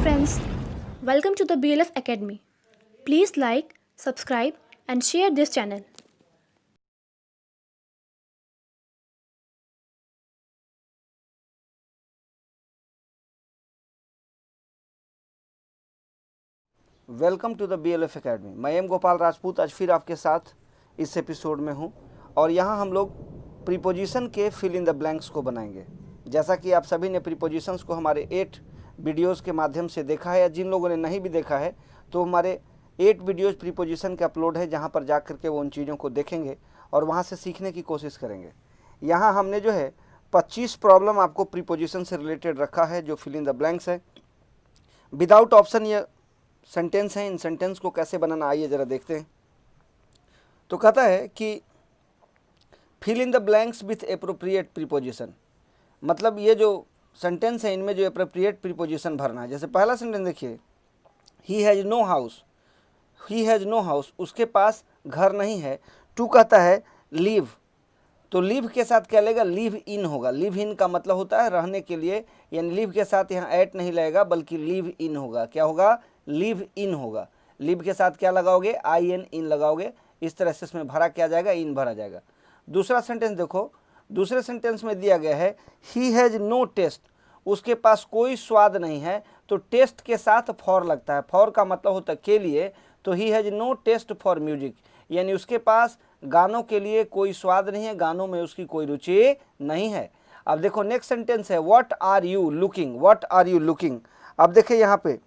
friends, welcome to the BLF Academy. Please like, subscribe and share this channel. Welcome to the BLF academy. मैं M Gopal Rajput आज फिर आपके साथ इस episode में हूं और यहां हम लोग प्रीपोजिशन के फिल इन द ब्लैंक्स को बनाएंगे। जैसा कि आप सभी ने प्रीपोजिशंस को हमारे 8 वीडियोस के माध्यम से देखा है, या जिन लोगों ने नहीं भी देखा है तो हमारे 8 वीडियोस प्रीपोजिशन के अपलोड है, जहां पर जा करके वो उन चीज़ों को देखेंगे और वहां से सीखने की कोशिश करेंगे। यहाँ हमने जो है 25 प्रॉब्लम आपको प्रीपोजिशन से रिलेटेड रखा है, जो फिल इन द ब्लैंक्स है। विदाउट ऑप्शन ये सेंटेंस हैं। इन सेंटेंस को कैसे बनाना आइए ज़रा देखते हैं। तो कहता है कि fill in the blanks with appropriate preposition, मतलब ये जो सेंटेंस है इनमें जो एप्रोप्रिएट प्रीपोजिशन भरना है। जैसे पहला सेंटेंस देखिए, he has no house, he has no house, उसके पास घर नहीं है। टू कहता है लिव, तो लिव के साथ क्या लगेगा, लिव इन होगा। लिव इन का मतलब होता है रहने के लिए, यानी लिव के साथ यहाँ एट नहीं लगेगा बल्कि लिव इन होगा। क्या होगा, लिव इन होगा। लिव के साथ क्या लगाओगे, IN इन लगाओगे। इस तरह से इसमें भरा क्या जाएगा, इन भरा जाएगा। दूसरा सेंटेंस देखो, दूसरे सेंटेंस में दिया गया है ही हैज़ नो टेस्ट, उसके पास कोई स्वाद नहीं है। तो टेस्ट के साथ फॉर लगता है। फॉर का मतलब होता है के लिए, तो he has no taste for music, यानी उसके पास गानों के लिए कोई स्वाद नहीं है, गानों में उसकी कोई रुचि नहीं है। अब देखो नेक्स्ट सेंटेंस है what are you looking, what are you looking. अब देखिए यहाँ पे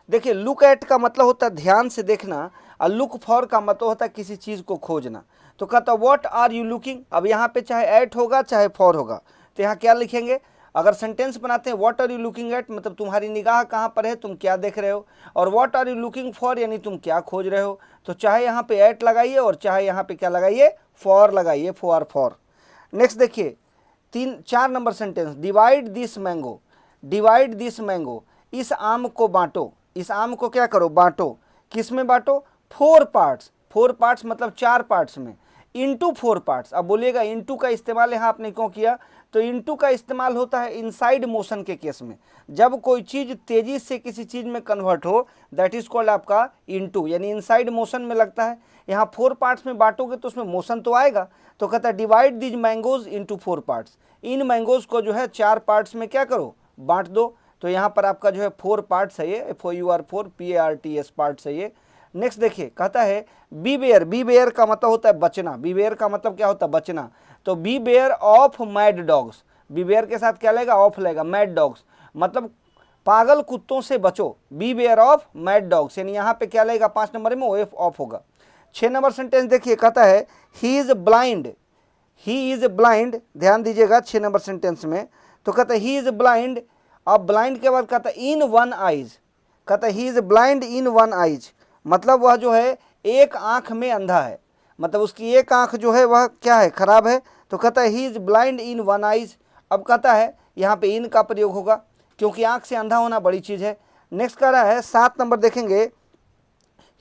देखिए, लुक एट का मतलब होता है ध्यान से देखना, और लुक फॉर का मतलब होता है किसी चीज़ को खोजना। तो कहता है व्हाट आर यू लुकिंग। अब यहाँ पे चाहे एट होगा चाहे फॉर होगा, तो यहाँ क्या लिखेंगे, अगर सेंटेंस बनाते हैं what are you looking at, मतलब तुम्हारी निगाह कहाँ पर है, तुम क्या देख रहे हो, और what are you looking for यानी तुम क्या खोज रहे हो। तो चाहे यहाँ पे एट लगाइए और चाहे यहाँ पे क्या लगाइए, फॉर लगाइए, फॉर। नेक्स्ट देखिए 4 number sentence, divide this mango, divide this mango, इस आम को बांटो। इस आम को क्या करो, बांटो। किस में बांटो, 4 पार्ट्स। 4 पार्ट्स मतलब 4 पार्ट्स में, इनटू 4 पार्ट्स। अब बोलिएगा इनटू का इस्तेमाल यहाँ आपने क्यों किया, तो इनटू का इस्तेमाल होता है इनसाइड मोशन के केस में। जब कोई चीज़ तेजी से किसी चीज़ में कन्वर्ट हो, दैट इज कॉल्ड आपका इनटू, यानी इनसाइड मोशन में लगता है। यहाँ 4 पार्ट्स में बांटोगे तो उसमें मोशन तो आएगा। तो कहता है divide these mangoes into 4 parts, in mangoes को जो है 4 पार्ट्स में क्या करो, बांट दो। तो यहाँ पर आपका जो है 4 पार्ट्स है, ये FOUR4 PARTS पार्ट्स है ये। नेक्स्ट देखिए कहता है बी बेयर, बी बेयर का मतलब होता है बचना। बी बेयर का मतलब क्या होता है, बचना। तो beware of mad dogs, beware के साथ क्या लेगा, ऑफ लेगा, मैड डॉग्स मतलब पागल कुत्तों से बचो। Beware of mad dogs, यानी यहाँ पे क्या लेगा, 5 नंबर में OF ऑफ होगा। 6 नंबर सेंटेंस देखिए, कहता है he is blind, he is blind, ध्यान दीजिएगा 6 नंबर सेंटेंस में। तो कहता है ही इज ब्लाइंड, अब ब्लाइंड के बाद कहता है इन वन आइज, कहता है he is blind in one eyes, मतलब वह जो है एक आंख में अंधा है, मतलब उसकी एक आंख जो है वह क्या है, खराब है। तो कहता है he is blind in one eyes. अब कहता है यहाँ पे इन का प्रयोग होगा क्योंकि आंख से अंधा होना बड़ी चीज़ है। नेक्स्ट कह रहा है 7 नंबर देखेंगे,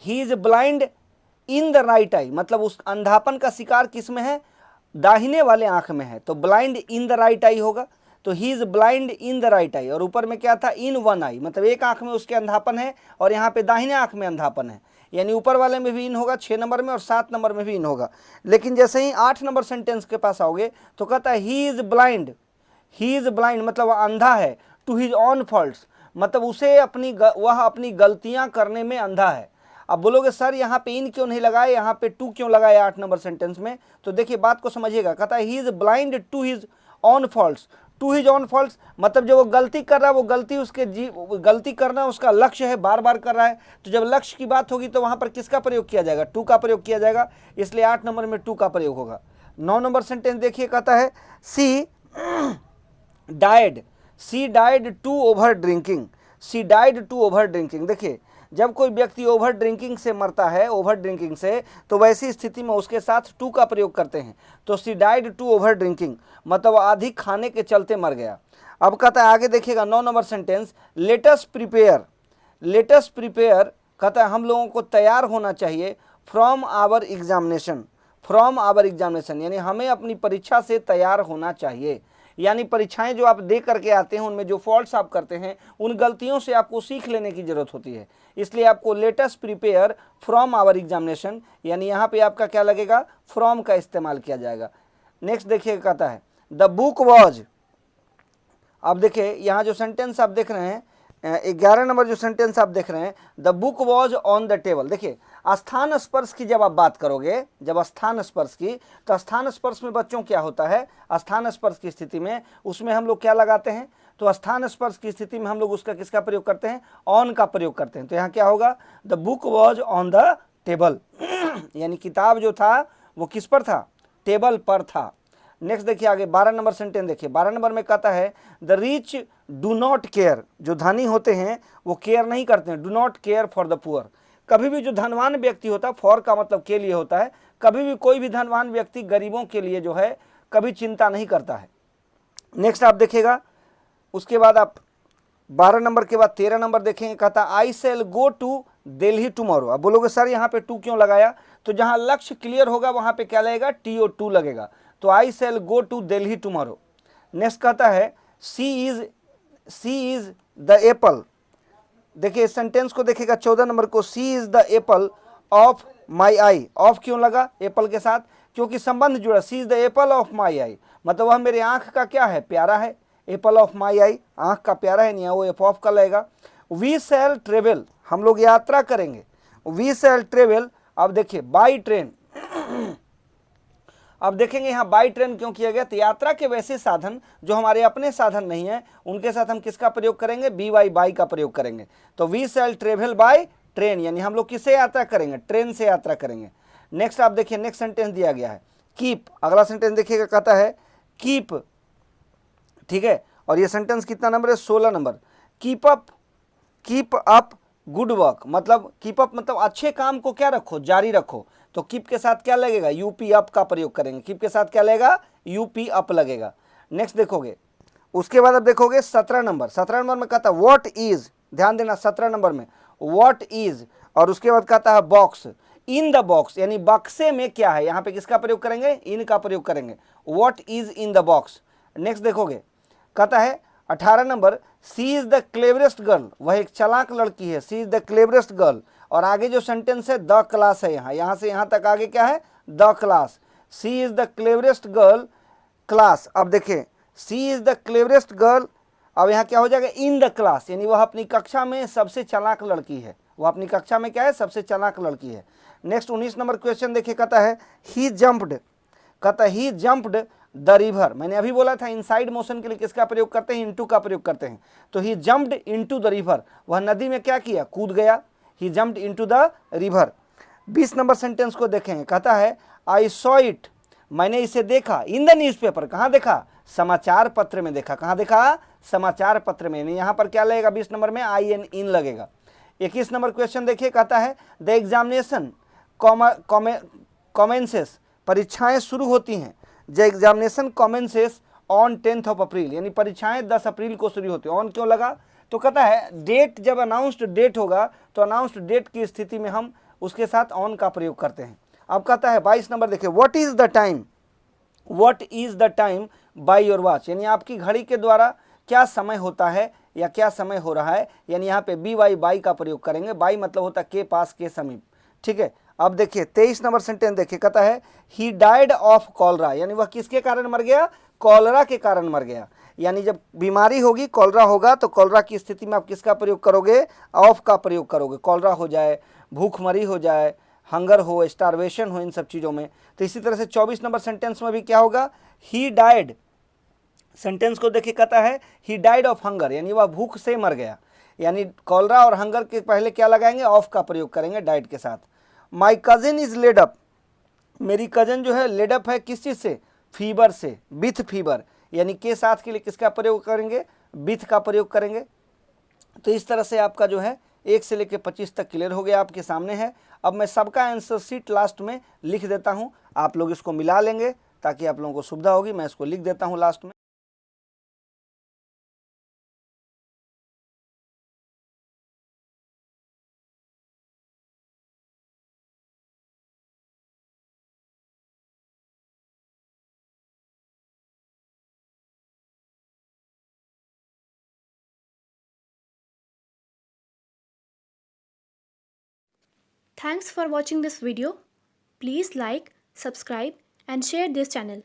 ही is blind in the right I, मतलब उस अंधापन का शिकार किस में है, दाहिने वाले आंख में है। तो blind in the right I होगा। तो ही is blind in the right I, और ऊपर में क्या था, इन वन आई, मतलब एक आंख में उसके अंधापन है और यहाँ पे दाहिने आंख में अंधापन है, यानी ऊपर वाले में भी इन होगा 6 नंबर में और 7 नंबर में भी इन होगा। लेकिन जैसे ही 8 नंबर सेंटेंस के पास आओगे तो कहता है he is blind, he is blind मतलब वह अंधा है, टू हिज ऑन फॉल्ट्स, मतलब उसे वह अपनी गलतियां करने में अंधा है। अब बोलोगे सर यहाँ पे इन क्यों नहीं लगाए, यहाँ पे टू क्यों लगाए 8 नंबर सेंटेंस में, तो देखिए बात को समझिएगा। कहता है he is blind to his own faults, to his own faults मतलब जो वो गलती कर रहा है, वो गलती उसके गलती करना उसका लक्ष्य है, बार बार कर रहा है। तो जब लक्ष्य की बात होगी तो वहाँ पर किसका प्रयोग किया जाएगा, टू का प्रयोग किया जाएगा, इसलिए 8 नंबर में टू का प्रयोग होगा। 9 नंबर सेंटेंस देखिए, कहता है she died, she died to over drinking, she died to over drinking. देखिए जब कोई व्यक्ति ओवर ड्रिंकिंग से मरता है, ओवर ड्रिंकिंग से, तो वैसी स्थिति में उसके साथ टू का प्रयोग करते हैं। तो she died to over drinking मतलब अधिक खाने के चलते मर गया। अब कहता है आगे देखिएगा 9 number sentence, let's prepare, let's prepare कहता है हम लोगों को तैयार होना चाहिए from our examination, from our examination यानी हमें अपनी परीक्षा से तैयार होना चाहिए। यानी परीक्षाएं जो आप दे करके आते हैं उनमें जो फॉल्ट्स आप करते हैं उन गलतियों से आपको सीख लेने की जरूरत होती है। इसलिए आपको let us prepare from our examination, यानी यहाँ पे आपका क्या लगेगा, फ्रॉम का इस्तेमाल किया जाएगा। नेक्स्ट देखिए कहता है द बुक वॉज, अब देखिए यहाँ जो सेंटेंस आप देख रहे हैं 11 नंबर जो सेंटेंस आप देख रहे हैं, the book was on the table. देखिए स्थान स्पर्श की जब आप बात करोगे, जब स्थान स्पर्श की, तो स्थान स्पर्श में बच्चों क्या होता है, स्थान स्पर्श की स्थिति में उसमें हम लोग क्या लगाते हैं, तो स्थान स्पर्श की स्थिति में हम लोग उसका किसका प्रयोग करते हैं, ऑन का प्रयोग करते हैं। तो यहाँ क्या होगा, the book was on the table यानी किताब जो था वो किस पर था, टेबल पर था। नेक्स्ट देखिए आगे 12 नंबर सेंटेंस देखिए, 12 नंबर में कहता है the rich do not care, जो धनी होते हैं वो केयर नहीं करते हैं, do not care for the poor. कभी भी जो धनवान व्यक्ति होता है, फॉर का मतलब के लिए होता है, कभी भी कोई भी धनवान व्यक्ति गरीबों के लिए जो है कभी चिंता नहीं करता है। नेक्स्ट आप देखिएगा, उसके बाद आप 12 नंबर के बाद 13 नंबर देखेंगे, कहता आई shall go to Delhi tomorrow. अब बोलोगे सर यहाँ पे टू क्यों लगाया, तो जहाँ लक्ष्य क्लियर होगा वहाँ पे क्या लगेगा, TO2 लगेगा, तो I shall go to Delhi tomorrow. Next कहता है सी इज द एप्पल। देखिए इस सेंटेंस को देखिएगा 14 नंबर को, she is the apple of my eye. Of क्यों लगा एप्पल के साथ, क्योंकि संबंध जुड़ा, she is the apple of my eye, मतलब वह मेरे आंख का क्या है, प्यारा है, एप्पल ऑफ माई आई आंख का प्यारा है, नहीं वो एप ऑफ का लगेगा। वी शैल ट्रेवल, हम लोग यात्रा करेंगे, वी शैल ट्रेवल। अब देखिए बाई ट्रेन, अब देखेंगे यहाँ बाई ट्रेन क्यों किया गया, तो यात्रा के वैसे साधन जो हमारे अपने साधन नहीं है उनके साथ हम किसका प्रयोग करेंगे, बाई का प्रयोग करेंगे। तो we shall travel by train, यानी हम लोग किससे यात्रा करेंगे, ट्रेन से यात्रा करेंगे। नेक्स्ट आप देखिए, नेक्स्ट सेंटेंस दिया गया है कीप, अगला सेंटेंस देखिएगा कहता है कीप, ठीक है, और ये सेंटेंस कितना नंबर है, 16 number. Keep up good work, मतलब कीप अप मतलब अच्छे काम को क्या रखो, जारी रखो। तो कीप के साथ क्या लगेगा, यूपी अप का प्रयोग करेंगे, कीप के साथ क्या लगेगा, यूपी अप लगेगा। नेक्स्ट देखोगे, उसके बाद अब देखोगे 17 नंबर, 17 नंबर में कहता है व्हाट इज, ध्यान देना 17 नंबर में व्हाट इज, और उसके बाद कहता है बॉक्स, इन द बॉक्स, यानी बक्से में क्या है, यहाँ पे किसका प्रयोग करेंगे, इन का प्रयोग करेंगे, what is in the box. Next देखोगे कहता है 18 नंबर, she is the cleverest girl, वह एक चालाक लड़की है, she is the cleverest girl. और आगे जो सेंटेंस है द क्लास है, यहाँ से यहाँ तक आगे क्या है, the class, she is the cleverest girl class. अब देखिए she is the cleverest girl, अब यहाँ क्या हो जाएगा, इन द क्लास, यानी वह अपनी कक्षा में सबसे चालाक लड़की है, वह अपनी कक्षा में क्या है, सबसे चालाक लड़की है। नेक्स्ट 19 नंबर क्वेश्चन देखिए, कहता है ही जंप्ड, कहता है ही जंप्ड द रिवर। मैंने अभी बोला था इनसाइड मोशन के लिए किसका प्रयोग करते हैं, इनटू का प्रयोग करते हैं। तो he jumped into the river, वह नदी में क्या किया, कूद गया, he jumped into the river. 20 number sentence को देखेंगे, कहता है आई सॉ इट, मैंने इसे देखा, इन द न्यूज़पेपर, कहाँ देखा, समाचार पत्र में देखा, कहाँ देखा, समाचार पत्र में। यहाँ पर क्या लगेगा 20 नंबर में, आई एन इन लगेगा। 21 नंबर क्वेश्चन देखिए, कहता है द एग्जामिनेशन कॉमेंसेस, परीक्षाएं शुरू होती हैं, द एग्जामिनेशन कॉमेंसेस ऑन 10 अप्रैल, यानी परीक्षाएं 10 अप्रैल को शुरू होती है। ऑन क्यों लगा, तो कहता है डेट जब अनाउंस्ड डेट होगा तो अनाउंस्ड डेट की स्थिति में हम उसके साथ ऑन का प्रयोग करते हैं। अब कहता है 22 नंबर देखिए, what is the time, what is the time by your watch, यानी आपकी घड़ी के द्वारा क्या समय होता है या क्या समय हो रहा है, यानी यहाँ पे बाई का प्रयोग करेंगे, बाई मतलब होता है के पास, के समीप, ठीक है। अब देखिए 23 नंबर सेंटेंस देखिए, कहता है ही डाइड ऑफ कॉलरा, यानी वह किसके कारण मर गया, कॉलरा के कारण मर गया। यानी जब बीमारी होगी, कॉलरा होगा, तो कॉलरा की स्थिति में आप किसका प्रयोग करोगे, ऑफ का प्रयोग करोगे। कॉलरा हो जाए, भूखमरी हो जाए, हंगर हो, स्टारवेशन हो, इन सब चीज़ों में। तो इसी तरह से 24 नंबर सेंटेंस में भी क्या होगा, ही डाइड, सेंटेंस को देखिए कहता है ही डाइड ऑफ हंगर, यानी वह भूख से मर गया। यानी कॉलरा और हंगर के पहले क्या लगाएंगे, ऑफ का प्रयोग करेंगे डाइड के साथ। My cousin is laid up, मेरी कजन जो है लेड अप है किस चीज़ से, फीवर से, विथ फीवर, यानी के साथ के लिए किसका प्रयोग करेंगे, विथ का प्रयोग करेंगे। तो इस तरह से आपका जो है 1 से लेकर 25 तक क्लियर हो गया, आपके सामने है। अब मैं सबका आंसर शीट लास्ट में लिख देता हूँ, आप लोग इसको मिला लेंगे ताकि आप लोगों को सुविधा होगी। मैं इसको लिख देता हूँ लास्ट में। Thanks for watching this video. Please like, subscribe and share this channel.